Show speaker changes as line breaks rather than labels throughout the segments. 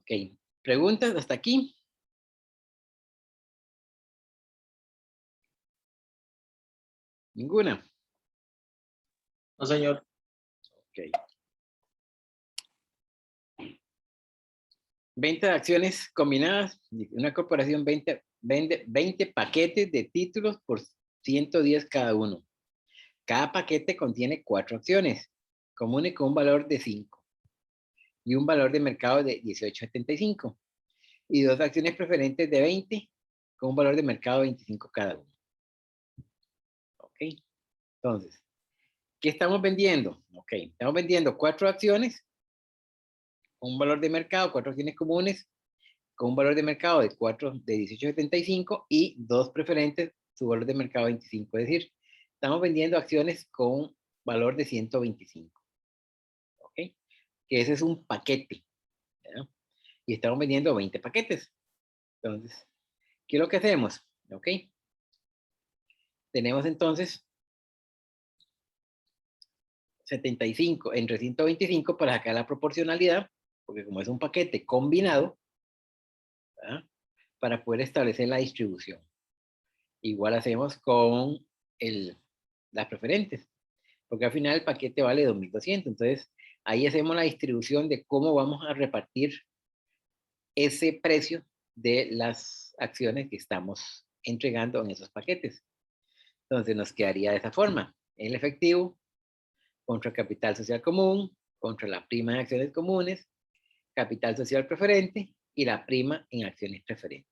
Ok. ¿Preguntas hasta aquí? Ninguna.
No, señor.
Ok. 20 acciones combinadas. Una corporación vende 20 paquetes de títulos por 110 cada uno. Cada paquete contiene 4 acciones comunes con un valor de 5 y un valor de mercado de 18.75 y 2 acciones preferentes de 20 con un valor de mercado de 25 cada uno. Ok. Entonces, ¿qué estamos vendiendo? Ok. Estamos vendiendo 4 acciones con un valor de mercado, 4 acciones comunes con un valor de mercado de 18.75 y 2 preferentes, su valor de mercado 25. Es decir, estamos vendiendo acciones con valor de 125. ¿Ok? Que ese es un paquete. ¿Verdad? Y estamos vendiendo 20 paquetes. Entonces, ¿qué es lo que hacemos? ¿Ok? Tenemos entonces 75 entre 125 para sacar la proporcionalidad, porque como es un paquete combinado, ¿verdad? Para poder establecer la distribución. Igual hacemos con las preferentes, porque al final el paquete vale 2.200. Entonces, ahí hacemos la distribución de cómo vamos a repartir ese precio de las acciones que estamos entregando en esos paquetes. Entonces, nos quedaría de esa forma. El efectivo contra capital social común, contra la prima en acciones comunes, capital social preferente y la prima en acciones preferentes.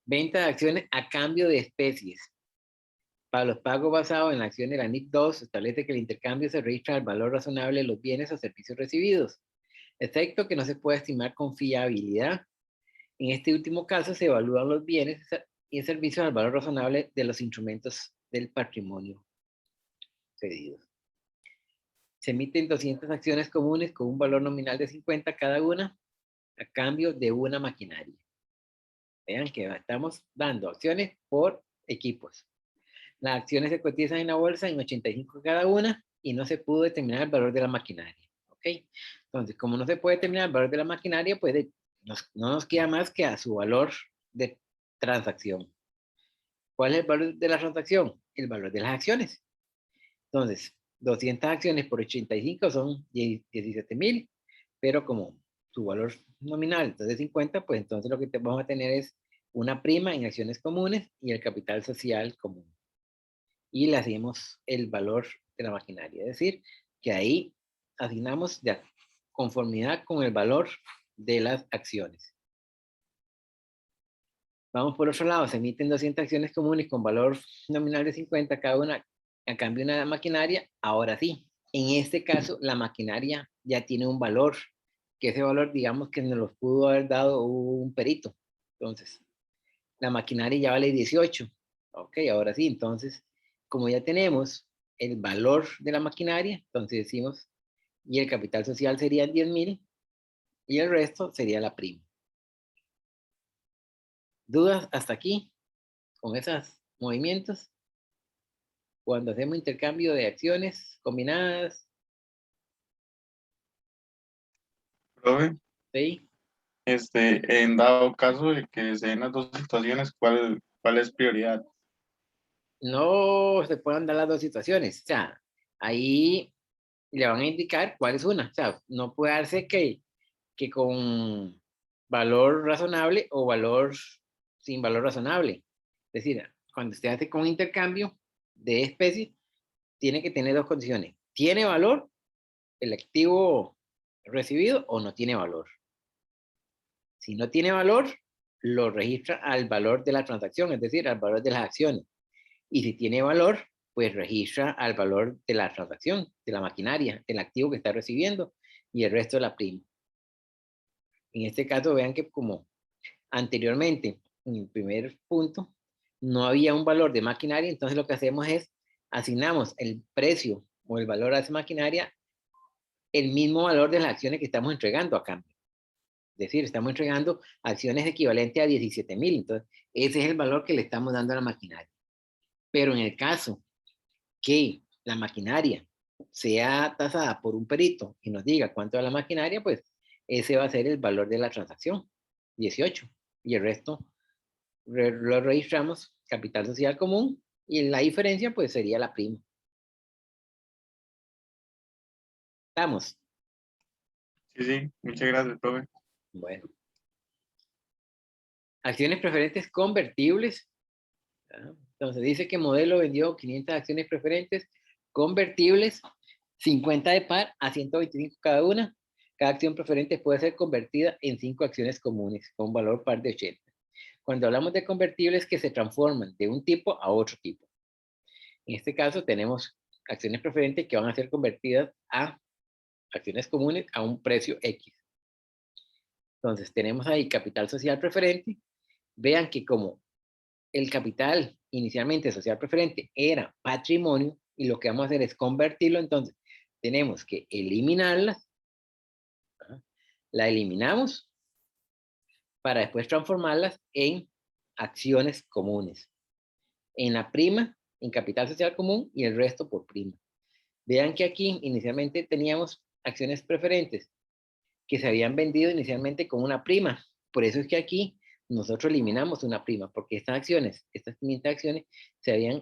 Venta de acciones a cambio de especies. Para los pagos basados en la acción de la NIC 2, establece que el intercambio se registra al valor razonable de los bienes o servicios recibidos, efecto que no se puede estimar con fiabilidad. En este último caso, se evalúan los bienes y servicios al valor razonable de los instrumentos del patrimonio cedido. Se emiten 200 acciones comunes con un valor nominal de 50 cada una a cambio de una maquinaria. Vean que estamos dando acciones por equipos. Las acciones se cotizan en la bolsa en 85 cada una y no se pudo determinar el valor de la maquinaria. ¿Ok? Entonces, como no se puede determinar el valor de la maquinaria, pues no nos queda más que a su valor de transacción. ¿Cuál es el valor de la transacción? El valor de las acciones. Entonces, 200 acciones por 85 son 17,000, pero como su valor nominal es de 50, pues entonces lo que vamos a tener es una prima en acciones comunes y el capital social común. Y le hacemos el valor de la maquinaria. Es decir, que ahí asignamos de conformidad con el valor de las acciones. Vamos por otro lado, se emiten 200 acciones comunes con valor nominal de 50 cada una a cambio de una maquinaria. Ahora sí, en este caso la maquinaria ya tiene un valor, que ese valor digamos que nos lo pudo haber dado un perito. Entonces, la maquinaria ya vale 18. Ok, ahora sí, entonces, como ya tenemos el valor de la maquinaria, entonces decimos, y el capital social sería 10,000 y el resto sería la prima. ¿Dudas hasta aquí con esos movimientos? Cuando hacemos intercambio de acciones combinadas,
Profe,
¿sí?
en dado caso de que se den las dos situaciones, ¿cuál es prioridad?
No se pueden dar las dos situaciones. O sea, ahí le van a indicar cuál es una. O sea, no puede darse que con valor razonable o valor sin valor razonable. Es decir, cuando usted hace con un intercambio de especies, tiene que tener dos condiciones. ¿Tiene valor el activo recibido o no tiene valor? Si no tiene valor, lo registra al valor de la transacción, es decir, al valor de las acciones. Y si tiene valor, pues registra al valor de la transacción, de la maquinaria, del activo que está recibiendo y el resto de la prima. En este caso, vean que como anteriormente, en el primer punto, no había un valor de maquinaria, entonces lo que hacemos es asignamos el precio o el valor a esa maquinaria, el mismo valor de las acciones que estamos entregando a cambio. Es decir, estamos entregando acciones equivalentes a 17,000, entonces ese es el valor que le estamos dando a la maquinaria. Pero en el caso que la maquinaria sea tasada por un perito y nos diga cuánto es la maquinaria, pues ese va a ser el valor de la transacción, 18. Y el resto lo registramos capital social común y la diferencia pues sería la prima. ¿Estamos?
Sí, sí, muchas gracias, profe.
Bueno. Acciones preferentes convertibles. Entonces dice que modelo vendió 500 acciones preferentes convertibles, 50 de par a 125 cada una. Cada acción preferente puede ser convertida en 5 acciones comunes con valor par de 80. Cuando hablamos de convertibles que se transforman de un tipo a otro tipo. En este caso tenemos acciones preferentes que van a ser convertidas a acciones comunes a un precio X. Entonces tenemos ahí capital social preferente. Vean que como el capital inicialmente social preferente era patrimonio y lo que vamos a hacer es convertirlo, entonces tenemos que eliminarla, la eliminamos para después transformarlas en acciones comunes, en la prima, en capital social común y el resto por prima. Vean que aquí inicialmente teníamos acciones preferentes que se habían vendido inicialmente con una prima, por eso es que aquí nosotros eliminamos una prima, porque estas acciones, estas 500 acciones,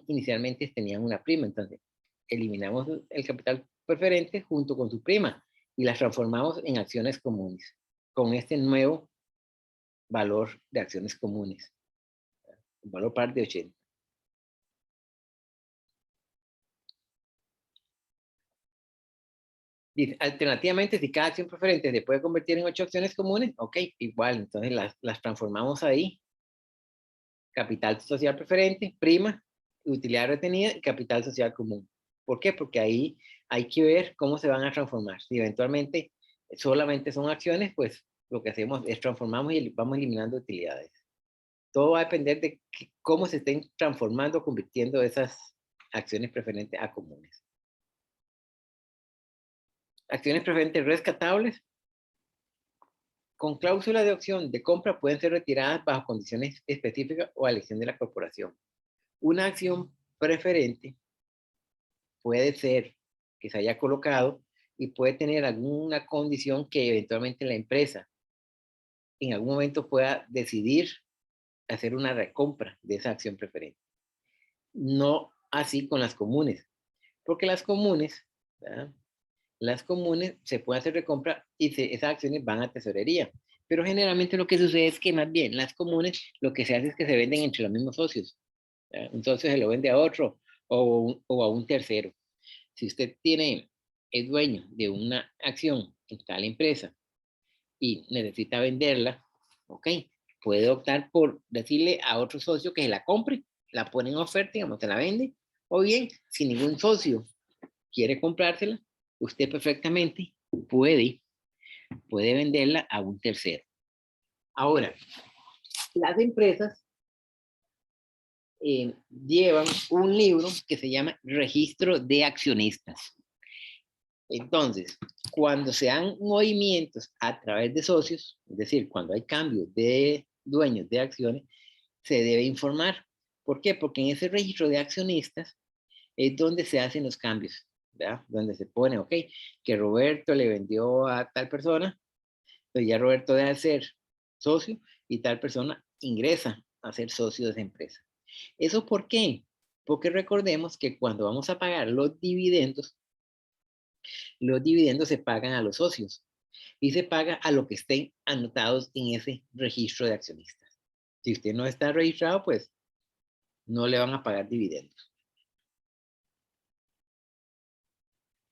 inicialmente tenían una prima, entonces eliminamos el capital preferente junto con su prima y las transformamos en acciones comunes, con este nuevo valor de acciones comunes, un valor par de 80. Dice, alternativamente, si cada acción preferente se puede convertir en 8 acciones comunes, ok, igual, entonces las transformamos ahí. Capital social preferente, prima, utilidad retenida y capital social común. ¿Por qué? Porque ahí hay que ver cómo se van a transformar. Si eventualmente solamente son acciones, pues lo que hacemos es transformamos y vamos eliminando utilidades. Todo va a depender de cómo se estén transformando, convirtiendo esas acciones preferentes a comunes. Acciones preferentes rescatables. Con cláusula de opción de compra pueden ser retiradas bajo condiciones específicas o a elección de la corporación. Una acción preferente puede ser que se haya colocado y puede tener alguna condición que eventualmente la empresa en algún momento pueda decidir hacer una recompra de esa acción preferente. No así con las comunes, porque las comunes, ¿verdad? Las comunes se puede hacer recompra y esas acciones van a tesorería. Pero generalmente lo que sucede es que más bien las comunes lo que se hace es que se venden entre los mismos socios. ¿Verdad? Un socio se lo vende a otro o a un tercero. Si usted es dueño de una acción en tal empresa y necesita venderla, ok, puede optar por decirle a otro socio que se la compre, la pone en oferta, digamos, se la vende, o bien, si ningún socio quiere comprársela, usted perfectamente puede venderla a un tercero. Ahora, las empresas llevan un libro que se llama Registro de Accionistas. Entonces, cuando se dan movimientos a través de socios, es decir, cuando hay cambios de dueños de acciones, se debe informar. ¿Por qué? Porque en ese registro de accionistas es donde se hacen los cambios, ¿verdad? Donde se pone, ok, que Roberto le vendió a tal persona, entonces ya Roberto debe ser socio y tal persona ingresa a ser socio de esa empresa. ¿Eso por qué? Porque recordemos que cuando vamos a pagar los dividendos se pagan a los socios y se paga a lo que estén anotados en ese registro de accionistas. Si usted no está registrado, pues no le van a pagar dividendos.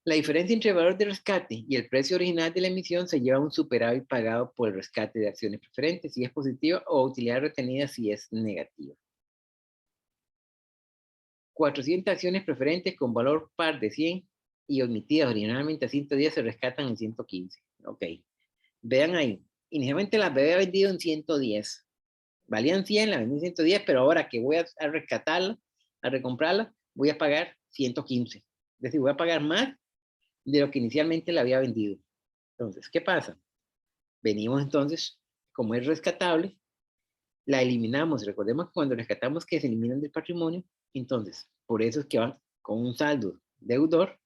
La diferencia entre el valor de rescate y el precio original de la emisión se lleva a un superávit pagado por el rescate de acciones preferentes si es positiva o utilidad retenida si es negativa. 400 acciones preferentes con valor par de 100 y omitidas originalmente a 110 se rescatan en 115. Ok. Vean ahí. Inicialmente las había vendido en 110. Valían 100, la vendí en 110, pero ahora que voy a rescatarla, a recomprarla, voy a pagar 115. Es decir, voy a pagar más de lo que inicialmente la había vendido. Entonces, ¿qué pasa? Venimos entonces, como es rescatable, la eliminamos. Recordemos que cuando rescatamos que se eliminan del patrimonio, entonces, por eso es que van con un saldo deudor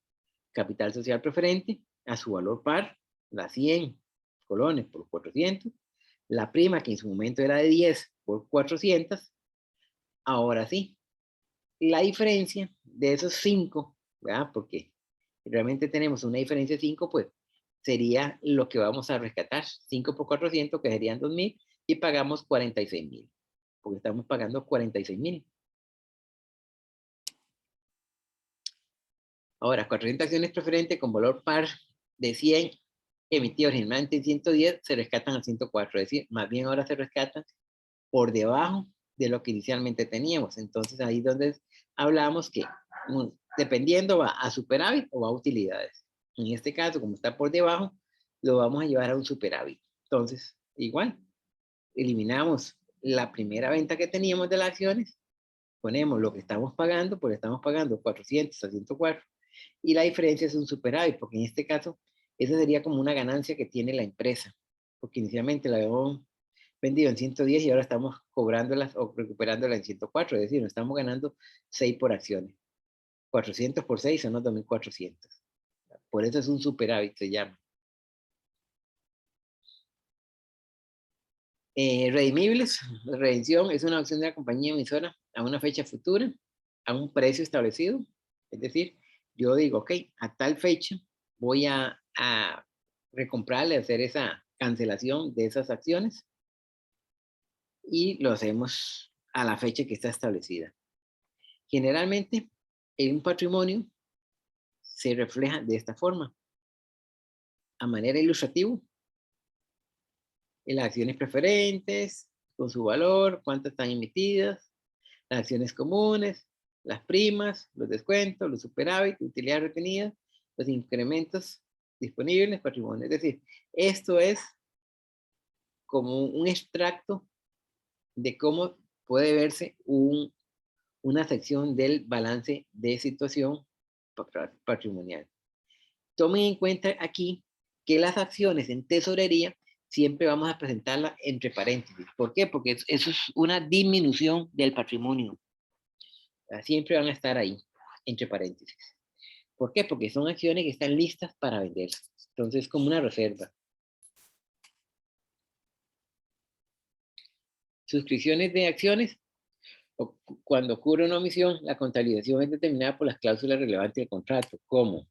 capital social preferente a su valor par, las 100 colones por 400, la prima que en su momento era de 10 por 400, ahora sí, la diferencia de esos 5, ¿verdad? Porque realmente tenemos una diferencia de 5, pues sería lo que vamos a rescatar, 5 por 400, que serían 2.000, y pagamos 46.000, porque estamos pagando 46.000. Ahora, 400 acciones preferentes con valor par de 100 emitidos originalmente en 110 se rescatan a 104, es decir, más bien ahora se rescatan por debajo de lo que inicialmente teníamos. Entonces ahí donde hablamos que dependiendo va a superávit o va a utilidades. En este caso, como está por debajo, lo vamos a llevar a un superávit. Entonces, igual, eliminamos la primera venta que teníamos de las acciones, ponemos lo que estamos pagando, porque estamos pagando 400 a 104, y la diferencia es un superávit, porque en este caso, esa sería como una ganancia que tiene la empresa, porque inicialmente la habíamos vendido en 110 y ahora estamos cobrándolas o recuperándolas en 104, es decir, nos estamos ganando 6 por acciones. 400 por 6 son los 2.400. Por eso es un superávit, se llama. Redimibles, redención es una opción de la compañía emisora a una fecha futura, a un precio establecido. Es decir, yo digo, ok, a tal fecha voy a recomprarle, hacer esa cancelación de esas acciones y lo hacemos a la fecha que está establecida. Generalmente, en un patrimonio se refleja de esta forma. A manera ilustrativa, en las acciones preferentes, con su valor, cuántas están emitidas, las acciones comunes, las primas, los descuentos, los superávit, utilidades retenidas, los incrementos disponibles, patrimonio. Es decir, esto es como un extracto de cómo puede verse una sección del balance de situación patrimonial. Tomen en cuenta aquí que las acciones en tesorería siempre vamos a presentarlas entre paréntesis. ¿Por qué? Porque eso es una disminución del patrimonio. Siempre van a estar ahí, entre paréntesis. ¿Por qué? Porque son acciones que están listas para vender. Entonces, como una reserva. Suscripciones de acciones. Cuando ocurre una omisión, la contabilización es determinada por las cláusulas relevantes del contrato, como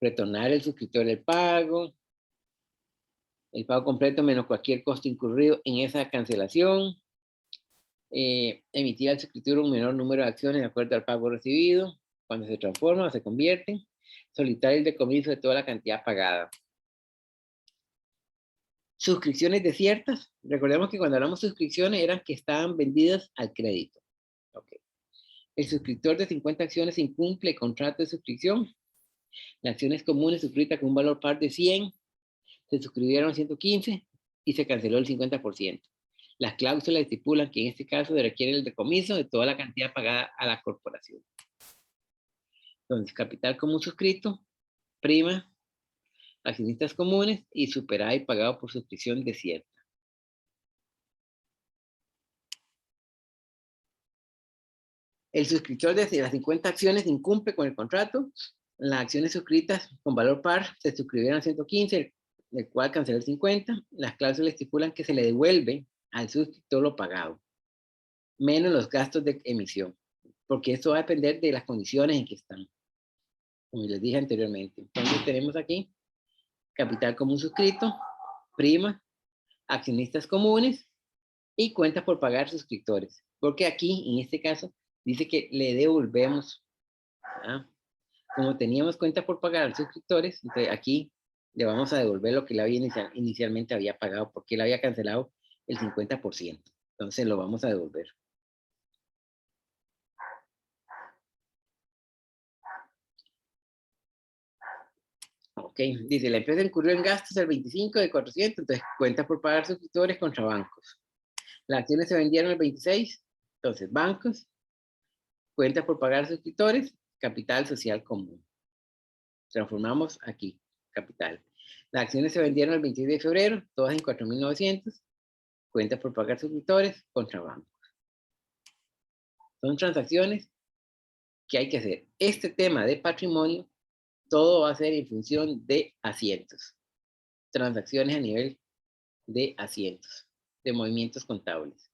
retornar el suscriptor el pago completo menos cualquier costo incurrido en esa cancelación, emitir al suscriptor un menor número de acciones de acuerdo al pago recibido, cuando se transforma o se convierte, solicitar el decomiso de toda la cantidad pagada. Suscripciones desiertas, recordemos que cuando hablamos de suscripciones eran que estaban vendidas al crédito. Okay. El suscriptor de 50 acciones incumple el contrato de suscripción. Las acciones comunes suscritas con un valor par de 100 se suscribieron 115 y se canceló el 50%. Las cláusulas estipulan que en este caso se requiere el decomiso de toda la cantidad pagada a la corporación. Entonces, capital común suscrito, prima, accionistas comunes y superávit pagado por suscripción desierta. El suscriptor de las 50 acciones incumple con el contrato. Las acciones suscritas con valor par se suscribieron a 115, el cual canceló el 50. Las cláusulas estipulan que se le devuelve al suscriptor lo pagado, menos los gastos de emisión, porque esto va a depender de las condiciones en que están, como les dije anteriormente. Entonces tenemos aquí capital común suscrito, prima, accionistas comunes y cuentas por pagar suscriptores, porque aquí en este caso dice que le devolvemos, ¿verdad? Como teníamos cuenta por pagar a los suscriptores, entonces aquí le vamos a devolver lo que le había inicialmente había pagado, porque él había cancelado el 50%. Entonces lo vamos a devolver. Ok, dice, la empresa incurrió en gastos el 25 de 400, entonces cuenta por pagar suscriptores contra bancos. Las acciones se vendieron el 26, entonces bancos, cuenta por pagar suscriptores, capital social común. Transformamos aquí, capital. Las acciones se vendieron el 26 de febrero, todas en 4.900, cuenta por pagar suscriptores contra bancos. Son transacciones que hay que hacer. Este tema de patrimonio todo va a ser en función de asientos. Transacciones a nivel de asientos, de movimientos contables.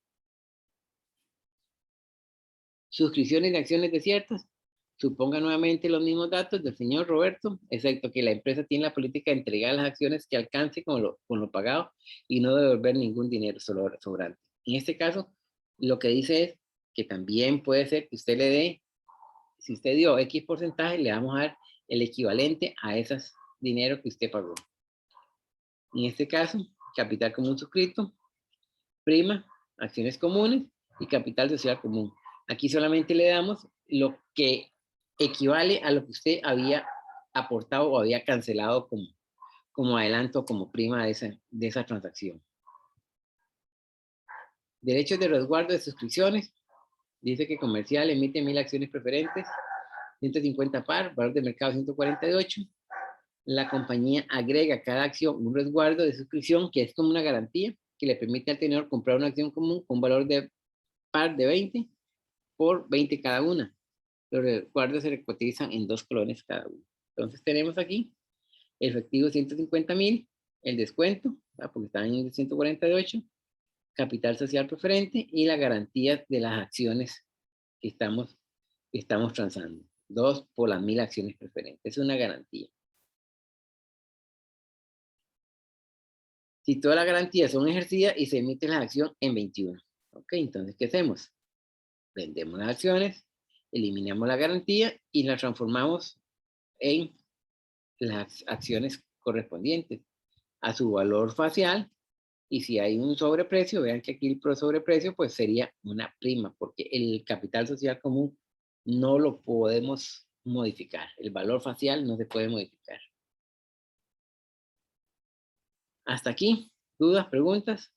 Suscripciones de acciones desiertas. Suponga nuevamente los mismos datos del señor Roberto, excepto que la empresa tiene la política de entregar las acciones que alcance con lo pagado y no devolver ningún dinero sobrante. En este caso, lo que dice es que también puede ser que usted le dé, si usted dio X porcentaje, le vamos a dar el equivalente a ese dinero que usted pagó. En este caso, capital común suscrito, prima, acciones comunes y capital social común. Aquí solamente le damos lo que equivale a lo que usted había aportado o había cancelado como adelanto, como prima de esa transacción. Derechos de resguardo de suscripciones. Dice que comercial emite 1000 acciones preferentes, 150 par, valor de mercado 148. La compañía agrega a cada acción un resguardo de suscripción que es como una garantía que le permite al tenedor comprar una acción común con valor de par de 20 por 20 cada una. Los resguardos se recotizan en 2 colones cada uno. Entonces tenemos aquí el efectivo 150,000, el descuento, porque está en 148, capital social preferente y la garantía de las acciones que estamos transando. 2 por las 1000 acciones preferentes. Es una garantía. Si todas las garantías son ejercidas y se emite la acción en 21. Ok, entonces, ¿qué hacemos? Vendemos las acciones, eliminamos la garantía y la transformamos en las acciones correspondientes a su valor facial. Y si hay un sobreprecio, vean que aquí el sobreprecio pues sería una prima, porque el capital social común no lo podemos modificar. El valor facial no se puede modificar. Hasta aquí. ¿Dudas, preguntas?